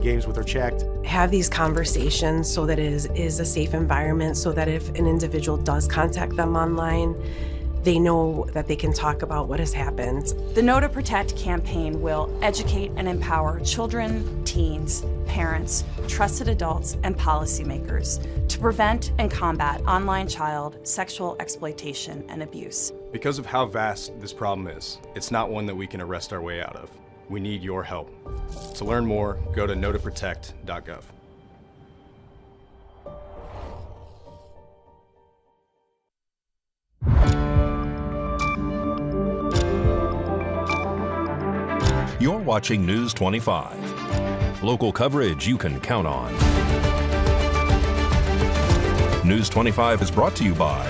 Games with her checked. Have these conversations so that it is a safe environment, so that if an individual does contact them online, they know that they can talk about what has happened. The Know to Protect campaign will educate and empower children, teens, parents, trusted adults, and policymakers to prevent and combat online child sexual exploitation and abuse. Because of how vast this problem is, it's not one that we can arrest our way out of. We need your help. To learn more, go to knowtoprotect.gov. You're watching News 25. Local coverage you can count on. News 25 is brought to you by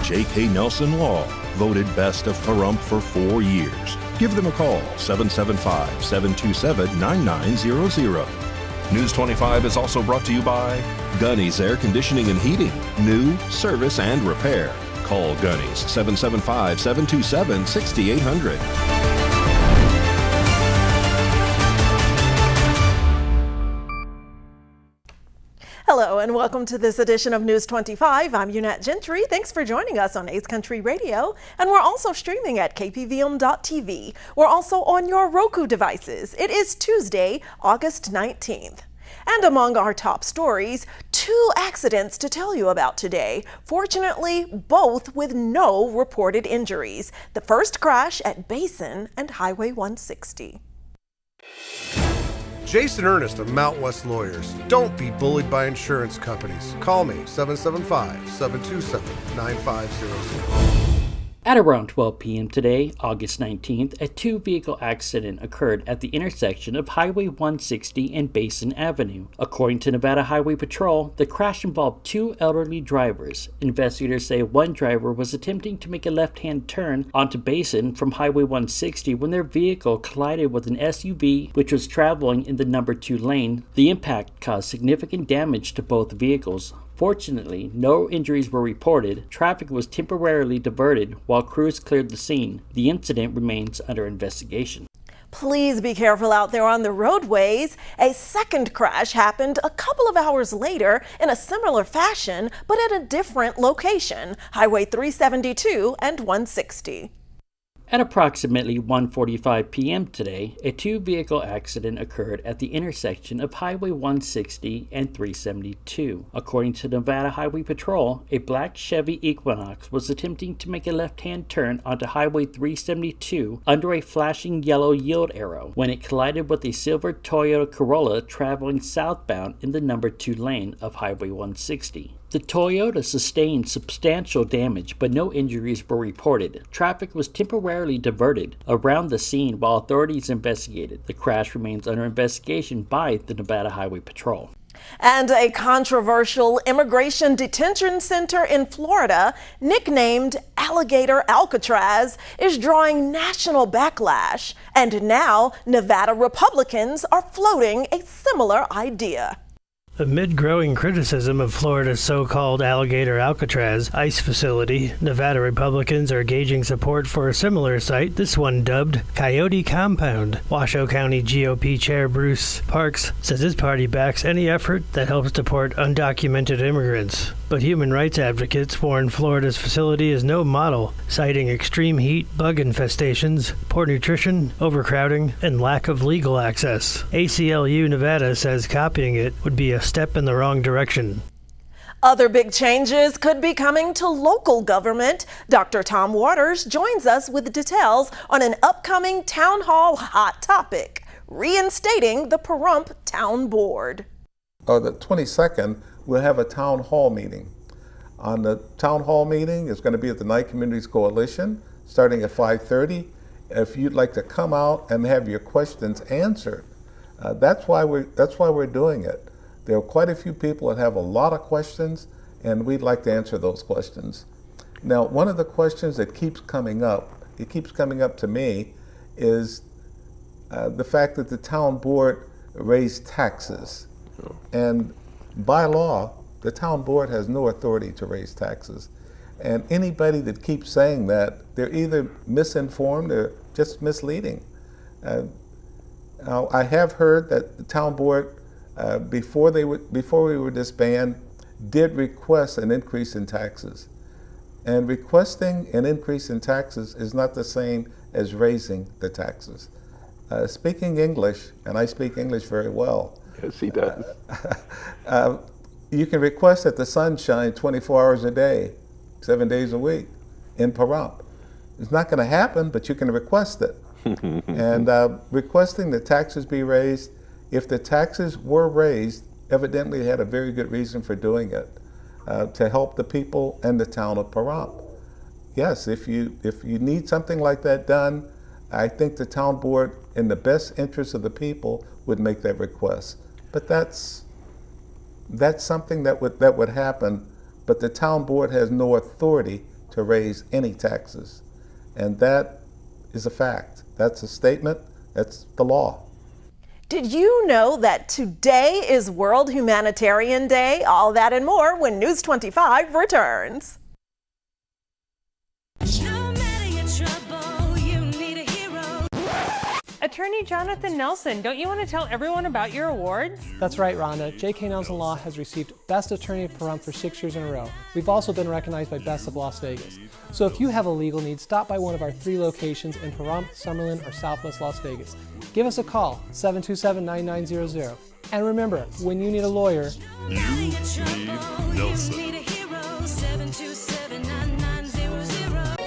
J.K. Nelson Law, voted best of Pahrump for 4 years. Give them a call, 775-727-9900. News 25 is also brought to you by Gunny's Air Conditioning and Heating. New, service, and repair. Call Gunny's, 775-727-6800. Hello and welcome to this edition of News 25. I'm Unette Gentry. Thanks for joining us on Ace Country Radio. And we're also streaming at KPVM.TV. We're also on your Roku devices. It is Tuesday, August 19th. And among our top stories, 2 accidents to tell you about today. Fortunately, both with no reported injuries. The first crash at Basin and Highway 160. Jason Ernest of Mount West Lawyers. Don't be bullied by insurance companies. Call me, 775-727-9500. At around 12 p.m. today, August 19th, a 2-vehicle accident occurred at the intersection of Highway 160 and Basin Avenue. According to Nevada Highway Patrol, the crash involved 2 elderly drivers. Investigators say one driver was attempting to make a left-hand turn onto Basin from Highway 160 when their vehicle collided with an SUV which was traveling in the number 2 lane. The impact caused significant damage to both vehicles. Fortunately, no injuries were reported. Traffic was temporarily diverted while crews cleared the scene. The incident remains under investigation. Please be careful out there on the roadways. A second crash happened a couple of hours later in a similar fashion, but at a different location, Highway 372 and 160. At approximately 1:45 p.m. today, a 2-vehicle accident occurred at the intersection of Highway 160 and 372. According to Nevada Highway Patrol, a black Chevy Equinox was attempting to make a left-hand turn onto Highway 372 under a flashing yellow yield arrow when it collided with a silver Toyota Corolla traveling southbound in the number 2 lane of Highway 160. The Toyota sustained substantial damage, but no injuries were reported. Traffic was temporarily diverted around the scene while authorities investigated. The crash remains under investigation by the Nevada Highway Patrol. And a controversial immigration detention center in Florida, nicknamed Alligator Alcatraz, is drawing national backlash. And now Nevada Republicans are floating a similar idea. Amid growing criticism of Florida's so-called Alligator Alcatraz ICE facility, Nevada Republicans are gauging support for a similar site, this one dubbed Coyote Compound. Washoe County GOP Chair Bruce Parks says his party backs any effort that helps deport undocumented immigrants. But human rights advocates warn Florida's facility is no model, citing extreme heat, bug infestations, poor nutrition, overcrowding, and lack of legal access. ACLU Nevada says copying it would be a step in the wrong direction. Other big changes could be coming to local government. Dr. Tom Waters joins us with details on an upcoming town hall hot topic, reinstating the Pahrump Town Board. The 22nd, we'll have a town hall meeting. On the town hall meeting, it's going to be at the Night Communities Coalition, starting at 5:30. If you'd like to come out and have your questions answered, that's why we're doing it. There are quite a few people that have a lot of questions, and we'd like to answer those questions. Now, one of the questions that keeps coming up, it keeps coming up to me, is the fact that the town board raised taxes. And by law, the town board has no authority to raise taxes. And anybody that keeps saying that, they're either misinformed or just misleading. Now, I have heard that the town board, before we were disbanded, did request an increase in taxes. And requesting an increase in taxes is not the same as raising the taxes. Speaking English, and I speak English very well. Yes, he does. You can request that the sun shine 24 hours a day, 7 days a week in Pahrump. It's not going to happen, but you can request it. And requesting the taxes be raised, if the taxes were raised, evidently they had a very good reason for doing it, to help the people and the town of Pahrump. Yes, if you need something like that done, I think the town board, in the best interest of the people, would make that request. But that's something that would happen, but the town board has no authority to raise any taxes. And that is a fact. That's a statement. That's the law. Did you know that today is World Humanitarian Day? All that and more when News 25 returns. Attorney Jonathan Nelson, don't you want to tell everyone about your awards? That's right, Rhonda. J.K. Nelson Law has received Best Attorney of Pahrump for 6 years in a row. We've also been recognized by Best of Las Vegas. So if you have a legal need, stop by one of our 3 locations in Pahrump, Summerlin, or Southwest Las Vegas. Give us a call, 727-9900. And remember, when you need a lawyer, you need Nelson.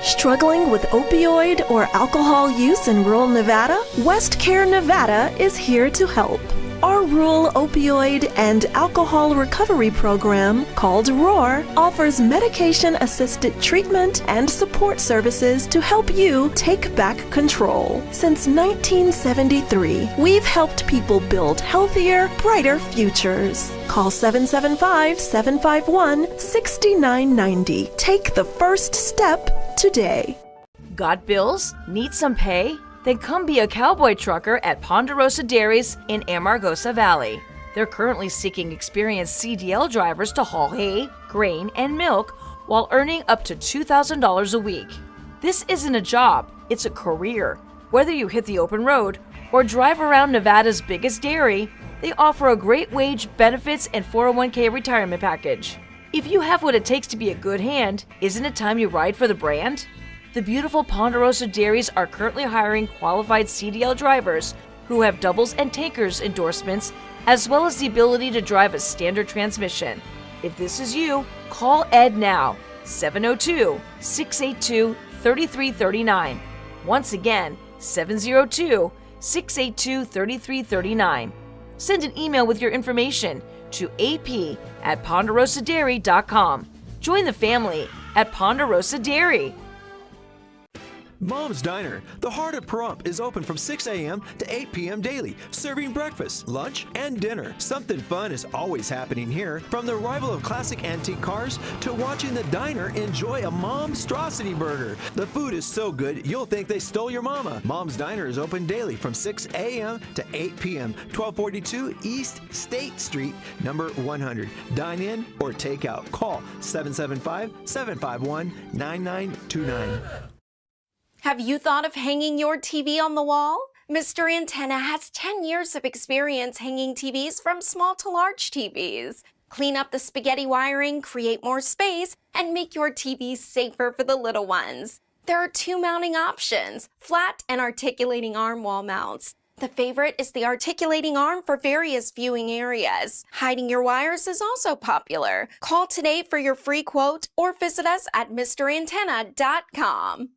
Struggling with opioid or alcohol use in rural Nevada? West Care Nevada is here to help. Our rural opioid and alcohol recovery program, called ROAR, offers medication-assisted treatment and support services to help you take back control. Since 1973, we've helped people build healthier, brighter futures. Call 775-751-6990. Take the first step today. Got bills? Need some pay? Then come be a cowboy trucker at Ponderosa Dairies in Amargosa Valley. They're currently seeking experienced CDL drivers to haul hay, grain, and milk while earning up to $2,000 a week. This isn't a job, it's a career. Whether you hit the open road or drive around Nevada's biggest dairy, they offer a great wage, benefits, and 401k retirement package. If you have what it takes to be a good hand, isn't it time you ride for the brand? The beautiful Ponderosa Dairies are currently hiring qualified CDL drivers who have doubles and tankers endorsements, as well as the ability to drive a standard transmission. If this is you, call Ed now, 702-682-3339. Once again, 702-682-3339. Send an email with your information to ap@ponderosadairy.com. Join the family at Ponderosa Dairy. Mom's Diner, the heart of Pahrump, is open from 6 a.m. to 8 p.m. daily, serving breakfast, lunch, and dinner. Something fun is always happening here, from the arrival of classic antique cars to watching the diner enjoy a Momstrosity burger. The food is so good, you'll think they stole your mama. Mom's Diner is open daily from 6 a.m. to 8 p.m., 1242 East State Street, number 100. Dine in or take out. Call 775-751-9929. Have you thought of hanging your TV on the wall? Mr. Antenna has 10 years of experience hanging TVs from small to large TVs. Clean up the spaghetti wiring, create more space, and make your TV safer for the little ones. There are 2 mounting options, flat and articulating arm wall mounts. The favorite is the articulating arm for various viewing areas. Hiding your wires is also popular. Call today for your free quote or visit us at MrAntenna.com.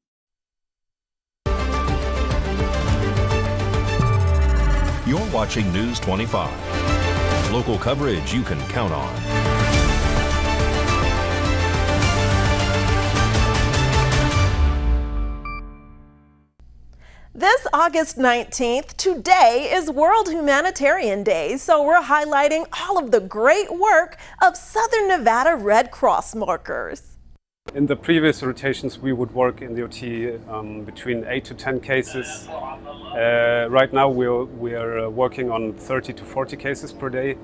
You're watching News 25. Local coverage you can count on. This August 19th, today is World Humanitarian Day, so we're highlighting all of the great work of Southern Nevada Red Cross workers. In the previous rotations, we would work in the OT between 8 to 10 cases. Right now, we're working on 30 to 40 cases per day.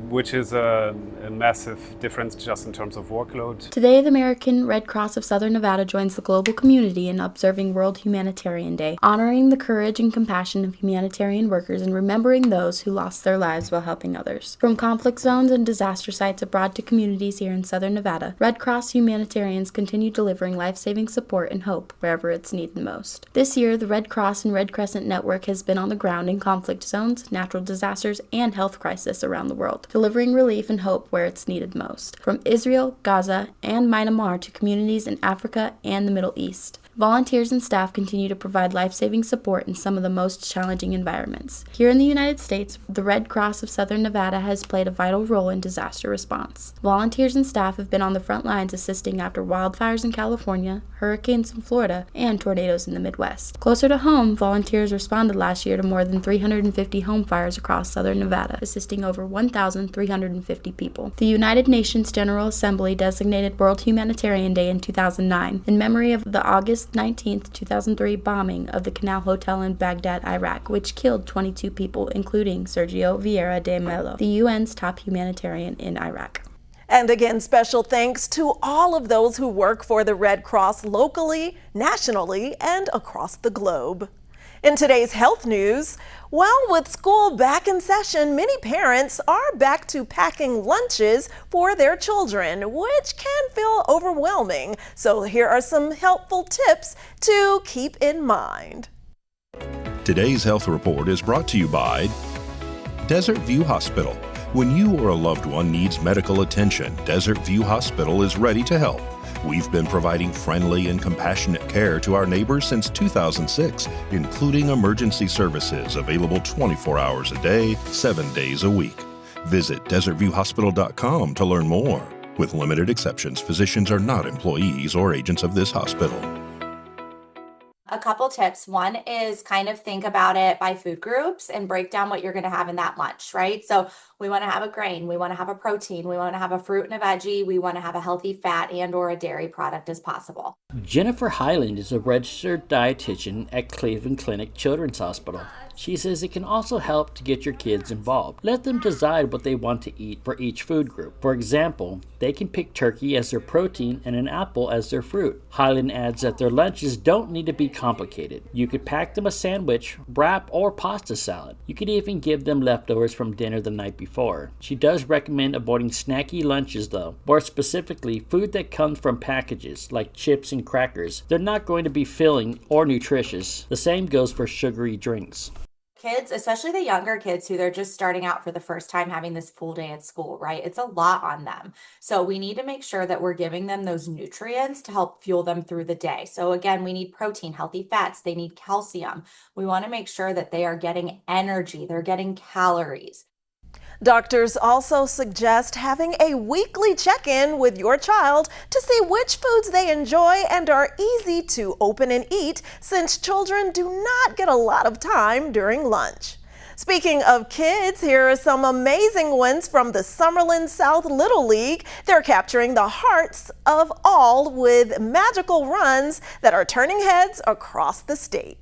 which is a massive difference just in terms of workload. Today, the American Red Cross of Southern Nevada joins the global community in observing World Humanitarian Day, honoring the courage and compassion of humanitarian workers and remembering those who lost their lives while helping others. From conflict zones and disaster sites abroad to communities here in Southern Nevada, Red Cross humanitarians continue delivering life-saving support and hope wherever it's needed most. This year, the Red Cross and Red Crescent Network has been on the ground in conflict zones, natural disasters, and health crisis around the world, delivering relief and hope where it's needed most. From Israel, Gaza, and Myanmar to communities in Africa and the Middle East. Volunteers and staff continue to provide life-saving support in some of the most challenging environments. Here in the United States, the Red Cross of Southern Nevada has played a vital role in disaster response. Volunteers and staff have been on the front lines assisting after wildfires in California, hurricanes in Florida, and tornadoes in the Midwest. Closer to home, volunteers responded last year to more than 350 home fires across Southern Nevada, assisting over 1,350 people. The United Nations General Assembly designated World Humanitarian Day in 2009 in memory of the August 19, 2003 bombing of the Canal Hotel in Baghdad, Iraq, which killed 22 people, including Sergio Vieira de Mello, the UN's top humanitarian in Iraq. And again, special thanks to all of those who work for the Red Cross locally, nationally, and across the globe. In today's health news, well, with school back in session, many parents are back to packing lunches for their children, which can feel overwhelming. So here are some helpful tips to keep in mind. Today's health report is brought to you by Desert View Hospital. When you or a loved one needs medical attention, Desert View Hospital is ready to help. We've been providing friendly and compassionate care to our neighbors since 2006, including emergency services available 24 hours a day, 7 days a week. Visit desertviewhospital.com to learn more. With limited exceptions, physicians are not employees or agents of this hospital. A couple tips. One is kind of think about it by food groups and break down what you're going to have in that lunch, right? So we want to have a grain, we want to have a protein, we want to have a fruit and a veggie, we want to have a healthy fat and or a dairy product as possible. Jennifer Highland is a registered dietitian at Cleveland Clinic Children's Hospital. She says it can also help to get your kids involved. Let them decide what they want to eat for each food group. For example, they can pick turkey as their protein and an apple as their fruit. Highland adds that their lunches don't need to be complicated. You could pack them a sandwich, wrap, or pasta salad. You could even give them leftovers from dinner the night before. She does recommend avoiding snacky lunches though. More specifically, food that comes from packages like chips and crackers. They're not going to be filling or nutritious. The same goes for sugary drinks. Kids, especially the younger kids who they're just starting out for the first time having this full day at school, right? It's a lot on them. So we need to make sure that we're giving them those nutrients to help fuel them through the day. So again, we need protein, healthy fats, they need calcium. We want to make sure that they are getting energy, they're getting calories. Doctors also suggest having a weekly check-in with your child to see which foods they enjoy and are easy to open and eat, since children do not get a lot of time during lunch. Speaking of kids, here are some amazing ones from the Summerlin South Little League. They're capturing the hearts of all with magical runs that are turning heads across the state.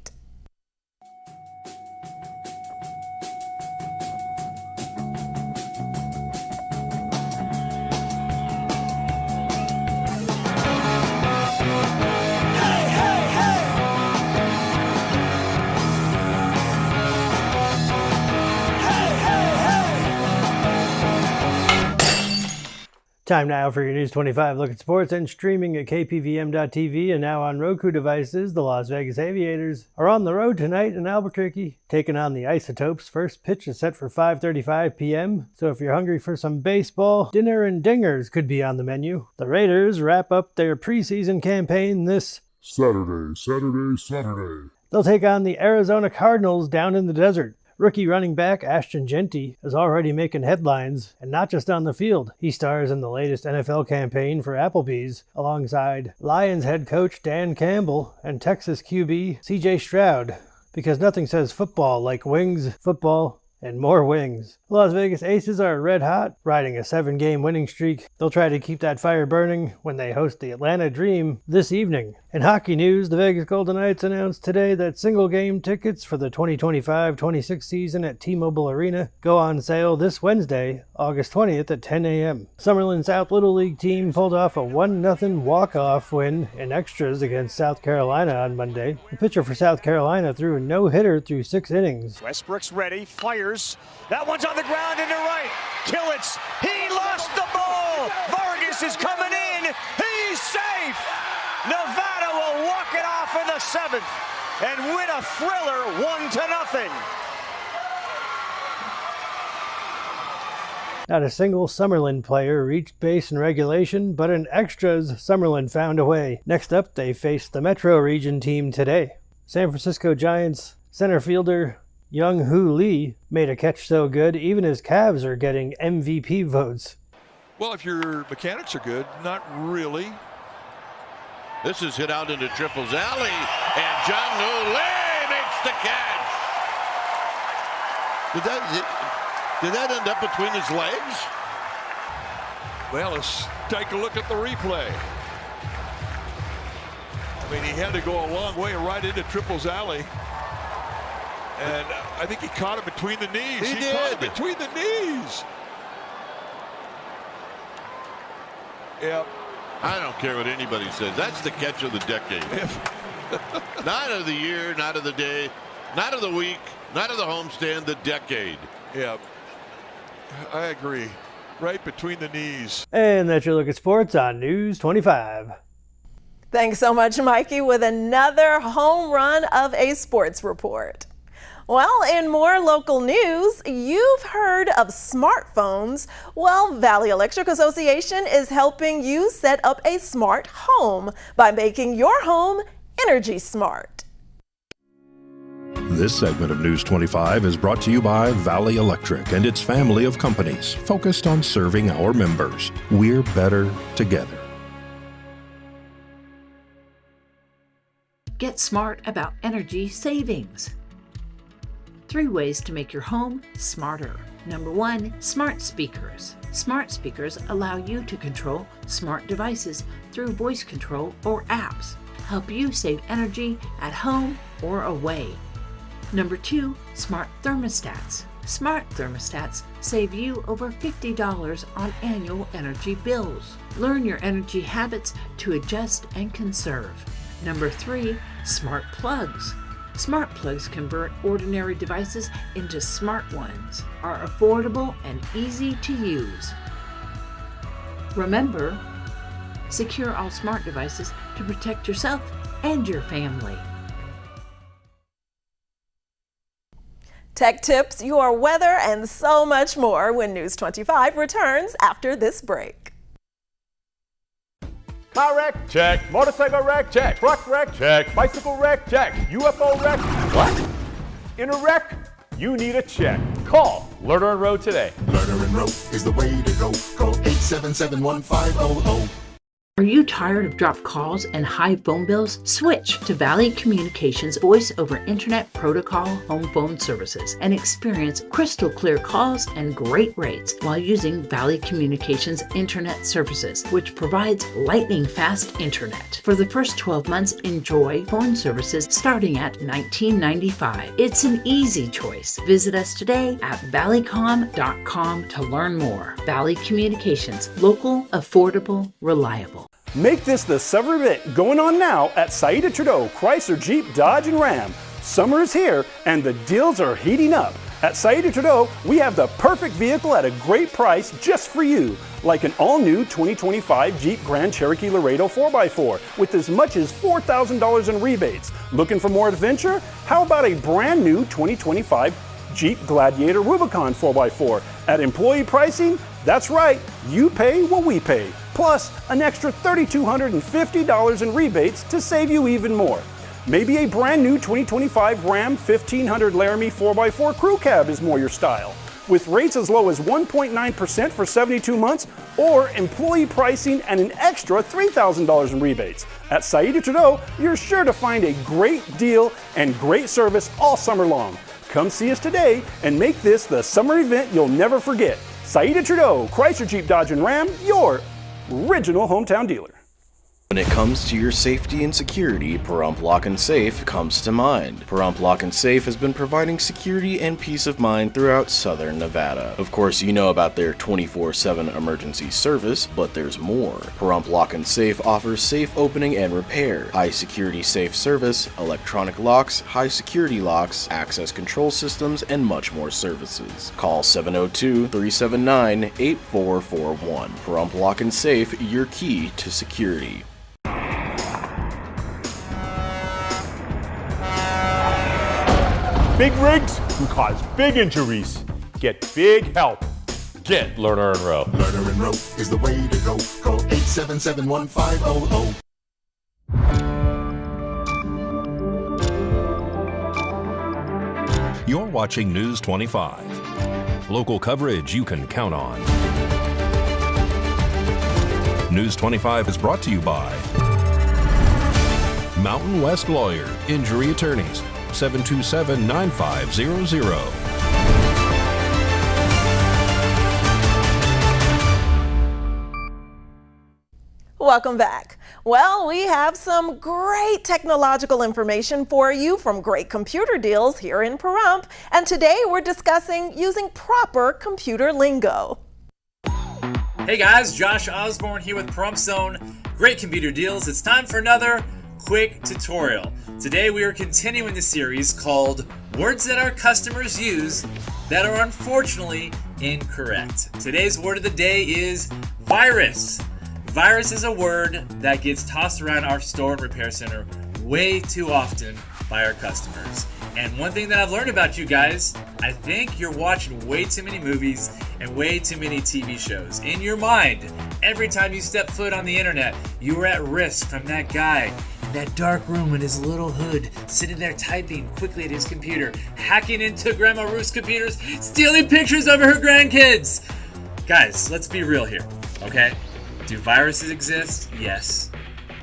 Time now for your News 25 look at sports and streaming at KPVM.TV and now on Roku devices. The Las Vegas Aviators are on the road tonight in Albuquerque, taking on the Isotopes. First pitch is set for 5:35 p.m. So if you're hungry for some baseball, dinner and dingers could be on the menu. The Raiders wrap up their preseason campaign this Saturday. They'll take on the Arizona Cardinals down in the desert. Rookie running back Ashton Genty is already making headlines, and not just on the field. He stars in the latest NFL campaign for Applebee's, alongside Lions head coach Dan Campbell and Texas QB CJ Stroud, because nothing says football like wings, football, and more wings. The Las Vegas Aces are red hot, riding a 7-game winning streak. They'll try to keep that fire burning when they host the Atlanta Dream this evening. In hockey news, the Vegas Golden Knights announced today that single-game tickets for the 2025-26 season at T-Mobile Arena go on sale this Wednesday, August 20th at 10 a.m. Summerlin South Little League team pulled off a 1-0 walk-off win in extras against South Carolina on Monday. The pitcher for South Carolina threw a no-hitter through 6 innings. Westbrook's ready, fires. That one's on the ground into right. Killets, he lost the ball. Vargas is coming in. He's safe. Nevada will walk it off in the 7th and win a thriller 1-0. Not a single Summerlin player reached base in regulation, but in extras, Summerlin found a way. Next up, they faced the Metro Region team today. San Francisco Giants center fielder Young-Hoo Lee made a catch so good, even his Cavs are getting MVP votes. Well, if your mechanics are good, not really. This is hit out into Triples Alley, and Young-Hoo Lee makes the catch. Did that end up between his legs? Well, let's take a look at the replay. I mean, he had to go a long way right into Triples Alley. And I think he caught him between the knees. He did. Caught him between the knees. Yep. I don't care what anybody says. That's the catch of the decade. Not of the year, not of the day, not of the week, not of the homestand, the decade. Yeah, I agree. Right between the knees. And that's your look at sports on News 25. Thanks so much, Mikey, with another home run of a sports report. Well, in more local news, you've heard of smartphones. Well, Valley Electric Association is helping you set up a smart home by making your home energy smart. This segment of News 25 is brought to you by Valley Electric and its family of companies focused on serving our members. We're better together. Get smart about energy savings. 3 ways to make your home smarter. Number 1, smart speakers. Smart speakers allow you to control smart devices through voice control or apps. Help you save energy at home or away. Number 2, smart thermostats. Smart thermostats save you over $50 on annual energy bills. Learn your energy habits to adjust and conserve. Number 3, smart plugs. Smart plugs convert ordinary devices into smart ones, are affordable and easy to use. Remember, secure all smart devices to protect yourself and your family. Tech tips, your weather, and so much more when News 25 returns after this break. Car wreck, check. Motorcycle wreck, check. Truck wreck, check. Bicycle wreck, check. UFO wreck, what? In a wreck, you need a check. Call Lerner and Rowe today. Lerner and Rowe is the way to go. Call 877-1500. Are you tired of dropped calls and high phone bills? Switch to Valley Communications Voice over Internet Protocol home phone services and experience crystal clear calls and great rates while using Valley Communications Internet services, which provides lightning fast internet. For the first 12 months, enjoy phone services starting at $19.95. It's an easy choice. Visit us today at valleycom.com to learn more. Valley Communications, local, affordable, reliable. Make this the summer event going on now at Saida Trudeau Chrysler Jeep Dodge and Ram. Summer is here and the deals are heating up. At Saida Trudeau, we have the perfect vehicle at a great price just for you. Like an all-new 2025 Jeep Grand Cherokee Laredo 4x4 with as much as $4,000 in rebates. Looking for more adventure? How about a brand new 2025 Jeep Gladiator Rubicon 4x4 at employee pricing? That's right, you pay what we pay. Plus, an extra $3,250 in rebates to save you even more. Maybe a brand new 2025 Ram 1500 Laramie 4x4 Crew Cab is more your style. With rates as low as 1.9% for 72 months or employee pricing and an extra $3,000 in rebates. At Saida Trudeau, you're sure to find a great deal and great service all summer long. Come see us today and make this the summer event you'll never forget. Saida Trudeau, Chrysler Jeep Dodge and Ram, your original hometown dealer. When it comes to your safety and security, Pahrump Lock and Safe comes to mind. Pahrump Lock and Safe has been providing security and peace of mind throughout southern Nevada. Of course, you know about their 24/7 emergency service, but there's more. Pahrump Lock and Safe offers safe opening and repair, high security safe service, electronic locks, high security locks, access control systems, and much more services. Call 702-379-8441. Pahrump Lock and Safe, your key to security. Big rigs can cause big injuries. Get big help. Get Lerner and Rowe. Lerner and Rowe is the way to go. Call 877-1500. You're watching News 25. Local coverage you can count on. News 25 is brought to you by Mountain West Lawyer, Injury Attorneys, 727-9500. Welcome back. Well, we have some great technological information for you from great computer deals here in Pahrump, and today we're discussing using proper computer lingo. Hey guys, Josh Osborne here with Pahrump Zone. Great computer deals. It's time for another quick tutorial. Today we are continuing the series called Words That Our Customers Use That Are Unfortunately Incorrect. Today's word of the day is virus. Virus is a word that gets tossed around our store and repair center way too often by our customers. And one thing that I've learned about you guys, I think you're watching way too many movies and way too many TV shows. In your mind, every time you step foot on the internet, you are at risk from that guy in that dark room in his little hood, sitting there typing quickly at his computer, hacking into Grandma Ruth's computers, stealing pictures of her grandkids. Guys, let's be real here, okay? Do viruses exist? Yes.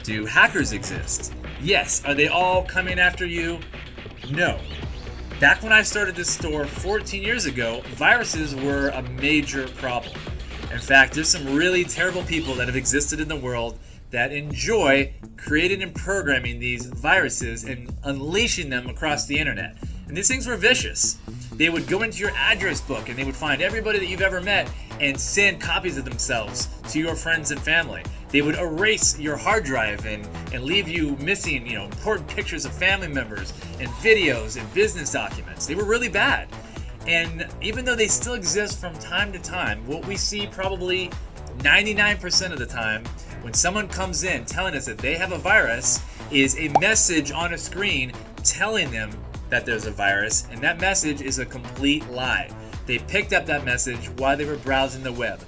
Do hackers exist? Yes. Are they all coming after you? No. Back when I started this store 14 years ago, viruses were a major problem. In fact, there's some really terrible people that have existed in the world that enjoy creating and programming these viruses and unleashing them across the internet. And these things were vicious. They would go into your address book and they would find everybody that you've ever met and send copies of themselves to your friends and family. They would erase your hard drive and leave you missing, important pictures of family members and videos and business documents. They were really bad. And even though they still exist from time to time, what we see probably 99% of the time when someone comes in telling us that they have a virus is a message on a screen telling them that there's a virus, and that message is a complete lie. They picked up that message while they were browsing the web.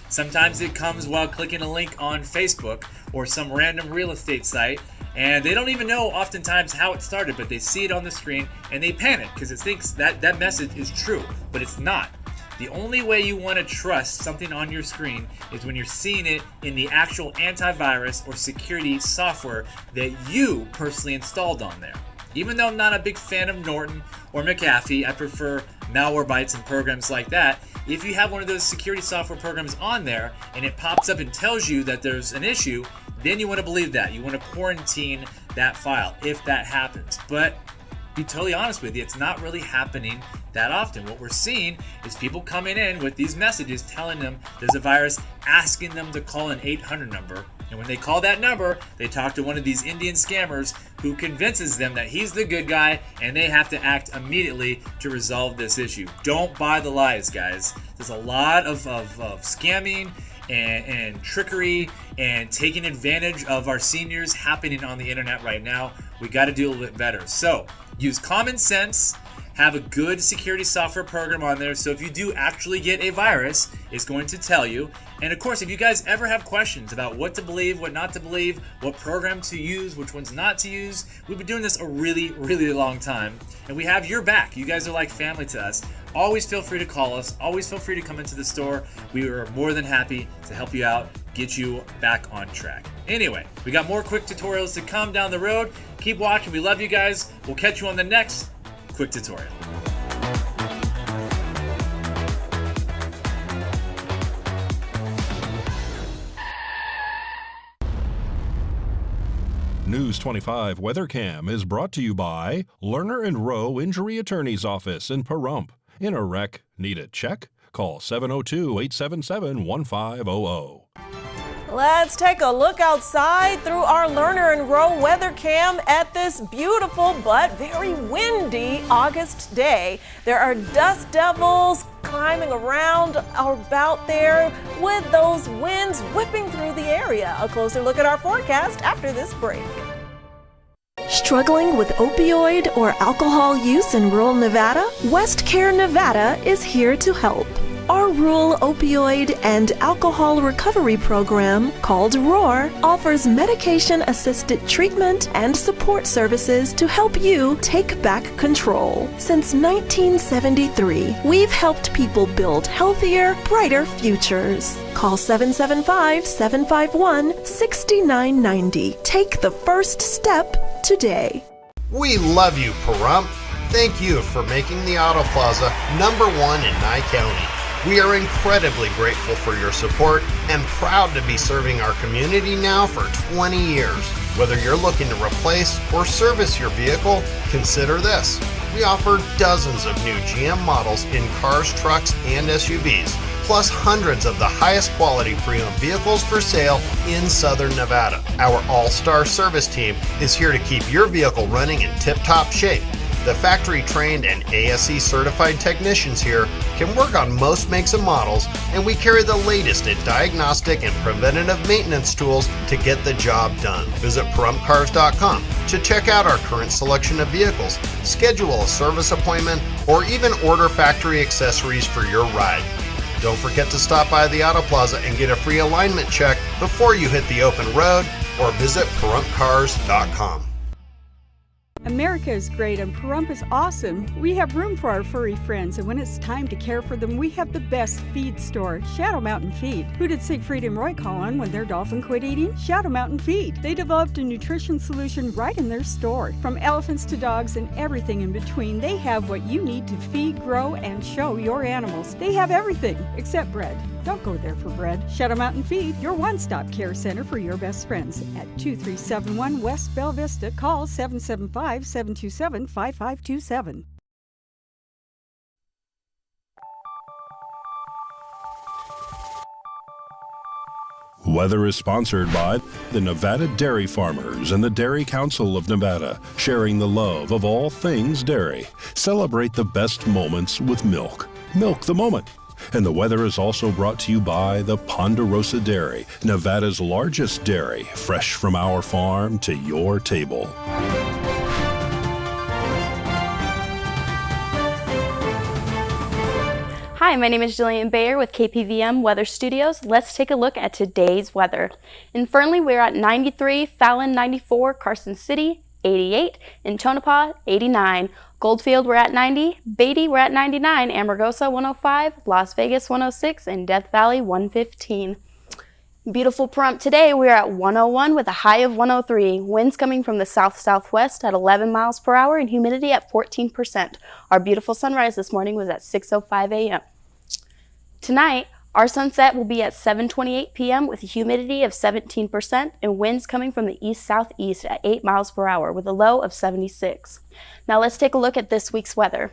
Sometimes it comes while clicking a link on Facebook or some random real estate site, and they don't even know oftentimes how it started, but they see it on the screen and they panic because it thinks that that message is true, but it's not. The only way you want to trust something on your screen is when you're seeing it in the actual antivirus or security software that you personally installed on there. Even though I'm not a big fan of Norton or McAfee, I prefer Malwarebytes and programs like that. If you have one of those security software programs on there and it pops up and tells you that there's an issue, then you want to believe that. You want to quarantine that file if that happens. But be totally honest with you, it's not really happening that often. What we're seeing is people coming in with these messages telling them there's a virus, asking them to call an 800 number. And when they call that number, they talk to one of these Indian scammers who convinces them that he's the good guy and they have to act immediately to resolve this issue. Don't buy the lies, guys. There's a lot of scamming and trickery and taking advantage of our seniors happening on the internet right now. We got to do a little bit better. So use common sense. Have a good security software program on there, so if you do actually get a virus, it's going to tell you. And of course, if you guys ever have questions about what to believe, what not to believe, what program to use, which ones not to use, we've been doing this a really, really long time, and we have your back. You guys are like family to us. Always feel free to call us. Always feel free to come into the store. We are more than happy to help you out, get you back on track. Anyway, we got more quick tutorials to come down the road. Keep watching. We love you guys. We'll catch you on the next quick tutorial. News 25 WeatherCam is brought to you by Lerner and Rowe Injury Attorney's Office in Pahrump. In a wreck, need a check? Call 702-877-1500. Let's take a look outside through our Lerner and Rowe weather cam at this beautiful but very windy August day. There are dust devils climbing around about there with those winds whipping through the area. A closer look at our forecast after this break. Struggling with opioid or alcohol use in rural Nevada? West Care Nevada is here to help. Our rural opioid and alcohol recovery program, called ROAR, offers medication-assisted treatment and support services to help you take back control. Since 1973, we've helped people build healthier, brighter futures. Call 775-751-6990. Take the first step today. We love you, Pahrump. Thank you for making the Auto Plaza #1 in Nye County. We are incredibly grateful for your support and proud to be serving our community now for 20 years. Whether you're looking to replace or service your vehicle, consider this. We offer dozens of new GM models in cars, trucks, and SUVs, plus hundreds of the highest quality pre-owned vehicles for sale in Southern Nevada. Our all-star service team is here to keep your vehicle running in tip-top shape. The factory-trained and ASE certified technicians here can work on most makes and models, and we carry the latest in diagnostic and preventative maintenance tools to get the job done. Visit PahrumpCars.com to check out our current selection of vehicles, schedule a service appointment, or even order factory accessories for your ride. Don't forget to stop by the Auto Plaza and get a free alignment check before you hit the open road, or visit PahrumpCars.com. America is great and Pahrump is awesome. We have room for our furry friends, and when it's time to care for them, we have the best feed store, Shadow Mountain Feed. Who did Siegfried and Roy call on when their dolphin quit eating? Shadow Mountain Feed. They developed a nutrition solution right in their store. From elephants to dogs and everything in between, they have what you need to feed, grow, and show your animals. They have everything except bread. Don't go there for bread. Shadow Mountain Feed, your one-stop care center for your best friends. At 2371 West Bella Vista, call 775-727-5527. Weather is sponsored by the Nevada Dairy Farmers and the Dairy Council of Nevada, sharing the love of all things dairy. Celebrate the best moments with milk. Milk the moment. And the weather is also brought to you by the Ponderosa Dairy, Nevada's largest dairy, fresh from our farm to your table. Hi, my name is Jillian Bayer with KPVM Weather Studios. Let's take a look at today's weather. In Fernley, we're at 93, Fallon 94, Carson City 88, in Tonopah 89, Goldfield we're at 90, Beatty we're at 99, Amargosa 105, Las Vegas 106, and Death Valley 115. Beautiful Pahrump today, we're at 101 with a high of 103. Winds coming from the south-southwest at 11 miles per hour and humidity at 14%. Our beautiful sunrise this morning was at 6:05 a.m. Tonight, our sunset will be at 7:28 p.m. with a humidity of 17% and winds coming from the east-southeast at 8 miles per hour with a low of 76. Now let's take a look at this week's weather.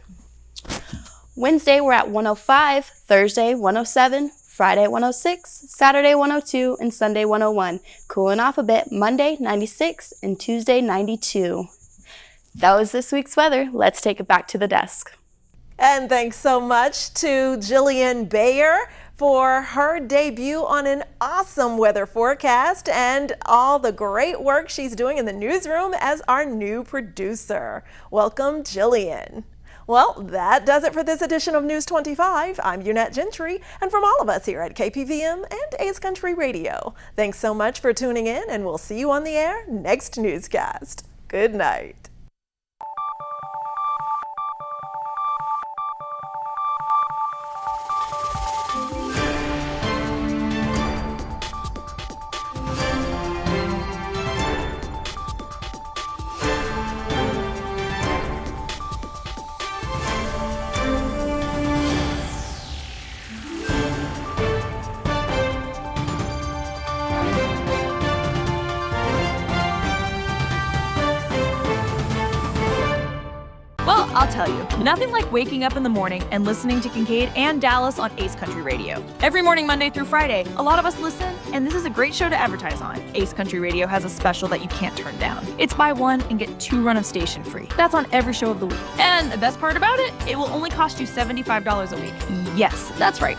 Wednesday, we're at 105, Thursday 107, Friday 106, Saturday 102, and Sunday 101. Cooling off a bit, Monday 96, and Tuesday 92. That was this week's weather. Let's take it back to the desk. And thanks so much to Jillian Bayer for her debut on an awesome weather forecast and all the great work she's doing in the newsroom as our new producer. Welcome, Jillian. Well, that does it for this edition of News 25. I'm Unette Gentry, and from all of us here at KPVM and Ace Country Radio, thanks so much for tuning in, and we'll see you on the air next newscast. Good night. tell you, nothing like waking up in the morning and listening to Kincaid and Dallas on Ace Country Radio. Every morning, Monday through Friday, a lot of us listen, and this is a great show to advertise on. Ace Country Radio has a special that you can't turn down. It's buy one and get 2 run of station free. That's on every show of the week. And the best part about it, it will only cost you $75 a week. Yes, that's right.